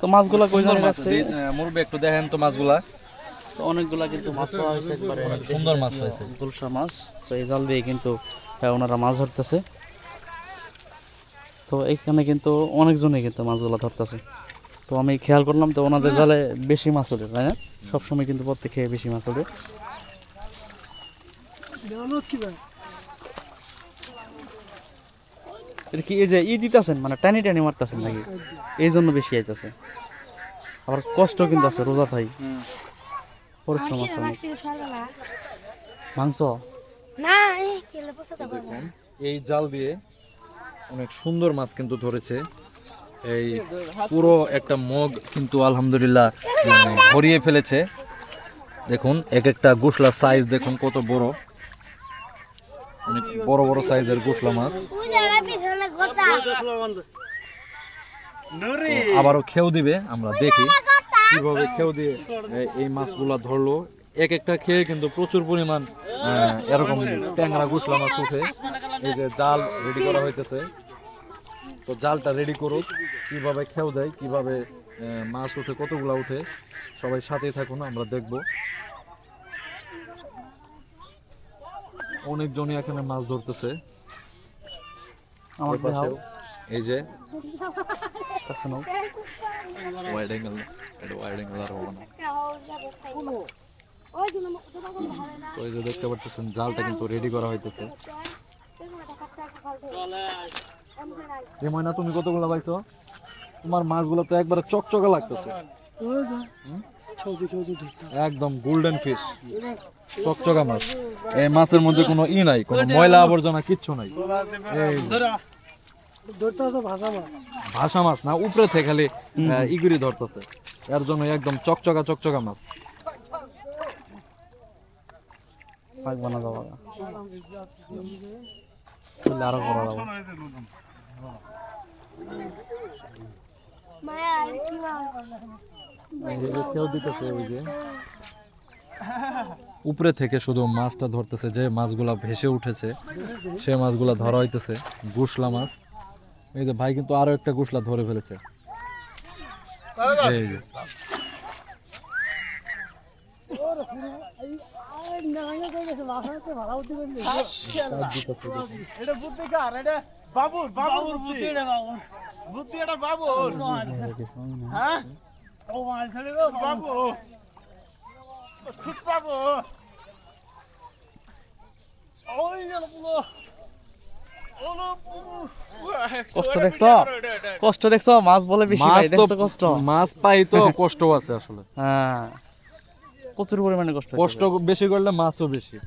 তো মাছগুলা কই জানি মাছ যাচ্ছে মুরব্বি একটু দেখেন তো মাছগুলা তো অনেকগুলা কিন্তু মাছ পাওয়া হয়েছে একবারে সুন্দর মাছ হয়েছে গুলশা মাছ তো এই জাল দিয়ে কিন্তু ওনারা মাছ ধরতেছে তো এখানে কিন্তু অনেকজনই কিন্তু মাছগুলা ধরতেছে তো আমি খেয়াল করলাম তো ওনাদের জালে বেশি মাছ ওঠে তাই না সবসময় কিন্তু প্রত্যেক খেয়ে বেশি মাছ ওঠে এটা কি এই যে দিতেছেন মানে টানি টানি মারতেছেন নাকি এই জন্য বেশি আইতেছে আবার কষ্ট কিন্তু আছে রোজা ভাই পরিশ্রম আছে অনেক। মাংস এই জাল দিয়ে অনেক সুন্দর মাছ কিন্তু ধরেছে এই পুরো একটা মগ কিন্তু আলহামদুলিল্লাহ ভরিয়ে ফেলেছে দেখুন এক একটা গুসলা সাইজ দেখুন কত বড় অনেক বড় বড় সাইজের গুসলা মাছ আবারও খেউ দিবে আমরা দেখি কিভাবে খেউ দিয়ে এই মাছগুলা ধরলো এক একটা খেয়ে কিন্তু প্রচুর পরিমাণ এরকম ট্যাংরা গুসলা মাছ উঠে এই যে জাল রেডি করা হইতেছে তো জালটা রেডি করুক কিভাবে খেউ দেয় কিভাবে মাছ উঠে কতগুলা উঠে সবাই সাথেই থাকুন আমরা দেখব অনেকজনই এখানে মাছ ধরতেছে আমার পাশেও এই যে ওয়াইড অ্যাঙ্গেল এটা ওয়াইড অ্যাঙ্গেল আর হবে না তো এই যে দেখতে পাচ্ছেন জালটা কিন্তু রেডি করা হইতেছে এই ময়না তুমি কতগুলো পাইছো তোমার মাছগুলো তো একবারে চকচকে লাগতেছে একদম গোল্ডেন ফিশ চকচকা মাছ এই মাছের মধ্যে কোনো নাই কোনো ময়লা আবর্জনা কিচ্ছু নাই এই ভাষা মাছ না উপরে থেকে খালি ইগুরি ধরতেছে এর জন্য একদম চকচকা চকচকা মাছ বানা যাওয়া আরো করা যাবো উপরে থেকে শুধু মাছটা ধরতেছে যে মাছগুলা ভেসে উঠেছে সে মাছগুলা ধরা হইতেছে গুসলা মাছ এই যে ভাই কিন্তু আরো একটা গুসলা ধরে ফেলেছে এই যে বাবুর বাবুর বুদ্ধি এটা বাবুর বুদ্ধি এটা বাবুর হ্যাঁ ও মাল ছেড়ে গো বাবু ছুট বাবু ওই গেল পুরো কষ্ট দেখছো কষ্ট দেখছো মাছ বলে বেশি ভাই দেখছো কষ্ট মাছ পাই তো কষ্ট আছে আসলে হ্যাঁ প্রচুর পরিমাণে কষ্ট কষ্ট বেশি করলে মাছও বেশি